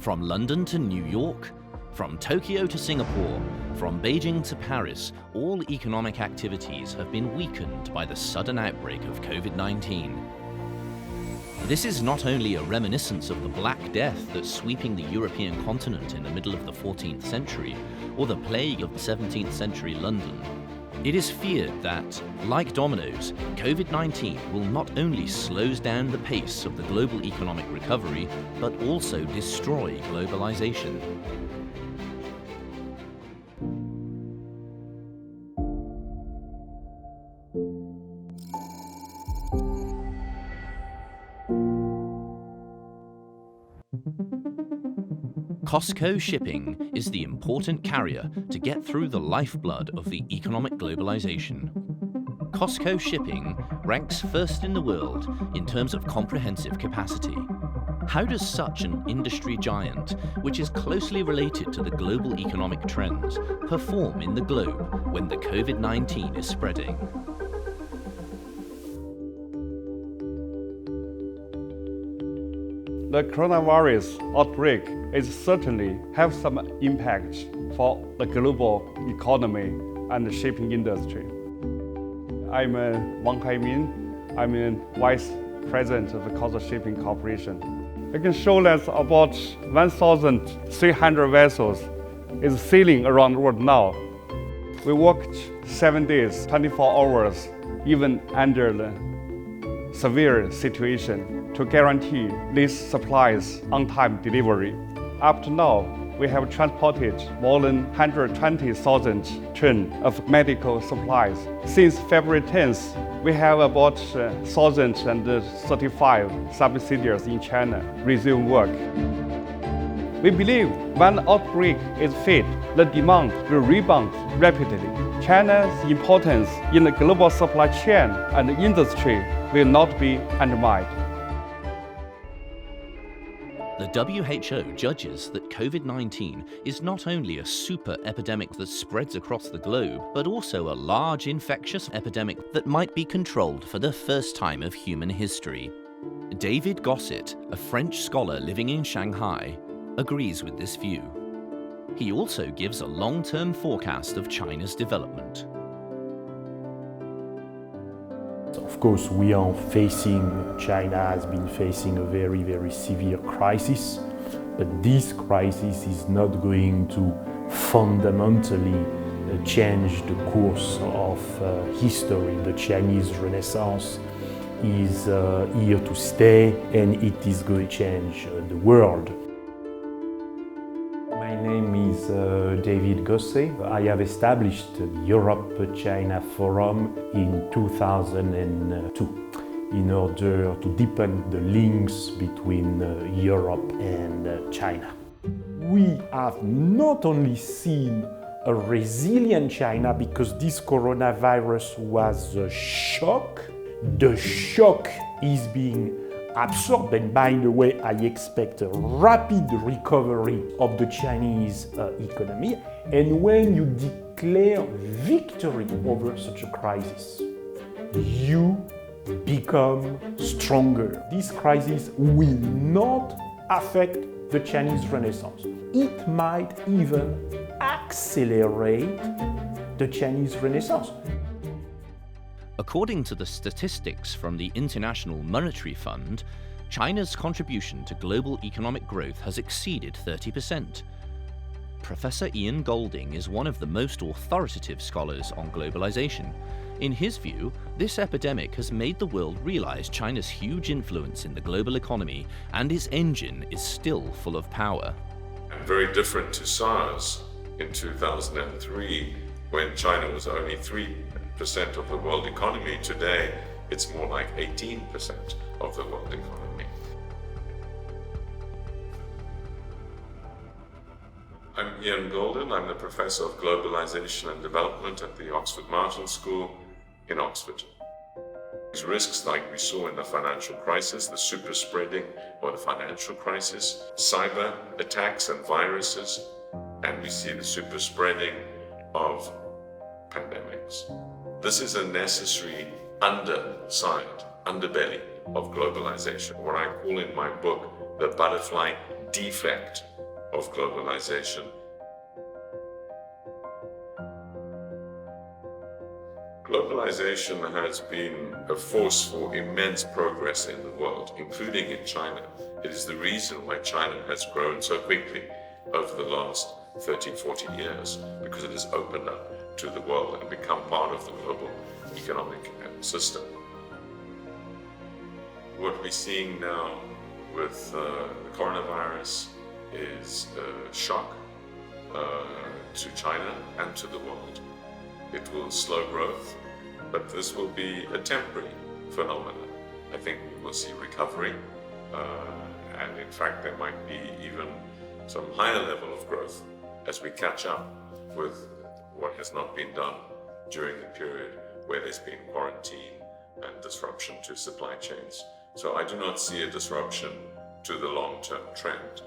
From London to New York, from Tokyo to Singapore, from Beijing to Paris, all economic activities have been weakened by the sudden outbreak of COVID-19. This is not only a reminiscence of the Black Death that's sweeping the European continent in the middle of the 14th century, or the plague of 17th century London. It is feared that, like dominoes, COVID-19 will not only slow down the pace of the global economic recovery, but also destroy globalization. COSCO shipping is the important carrier to get through the lifeblood of the economic globalization. COSCO shipping ranks first in the world in terms of comprehensive capacity. How does such an industry giant, which is closely related to the global economic trends, perform in the globe when the COVID-19 is spreading? The coronavirus outbreak is certainly have some impact for the global economy and the shipping industry. I'm Wang Haimin. I'm Vice President of the COSCO Shipping Corporation. I can show that about 1,300 vessels is sailing around the world now. We worked 7 days, 24 hours, even under the severe situation, to guarantee these supplies on-time delivery. Up to now, we have transported more than 120,000 tons of medical supplies. Since February 10th, we have about 1,035 subsidiaries in China resume work. We believe when the outbreak is faded, the demand will rebound rapidly. China's importance in the global supply chain and industry will not be undermined. The WHO judges that COVID-19 is not only a super epidemic that spreads across the globe, but also a large infectious epidemic that might be controlled for the first time of human history. David Gosset, a French scholar living in Shanghai, agrees with this view. He also gives a long-term forecast of China's development. Of course, China has been facing a very, very severe crisis, but this crisis is not going to fundamentally change the course of history. The Chinese Renaissance is here to stay, and it is going to change the world. My name is David Gosset. I have established the Europe-China Forum in 2002 in order to deepen the links between Europe and China. We have not only seen a resilient China because this coronavirus was a shock. The shock is being absorbed, and by the way, I expect a rapid recovery of the Chinese economy. And when you declare victory over such a crisis, you become stronger. This crisis will not affect the Chinese Renaissance. It might even accelerate the Chinese Renaissance. According to the statistics from the International Monetary Fund, China's contribution to global economic growth has exceeded 30%. Professor Ian Golding is one of the most authoritative scholars on globalization. In his view, this epidemic has made the world realize China's huge influence in the global economy, and its engine is still full of power. Very different to SARS in 2003, when China was only 3% of the world economy. Today, it's more like 18% of the world economy. I'm Ian Goldin. I'm the Professor of Globalization and Development at the Oxford Marshall School in Oxford. These risks, like we saw in the financial crisis, the super spreading or the financial crisis, cyber attacks and viruses, and we see the super spreading of pandemics. This is a necessary underbelly of globalization, what I call in my book the butterfly defect of globalization. Globalization has been a force for immense progress in the world, including in China. It is the reason why China has grown so quickly over the last 30, 40 years, because it has opened up to the world and become part of the global economic system. What we're seeing now with the coronavirus is a shock to China and to the world. It will slow growth, but this will be a temporary phenomenon. I think we will see recovery, and in fact there might be even some higher level of growth as we catch up with what has not been done during the period where there's been quarantine and disruption to supply chains. So I do not see a disruption to the long-term trend.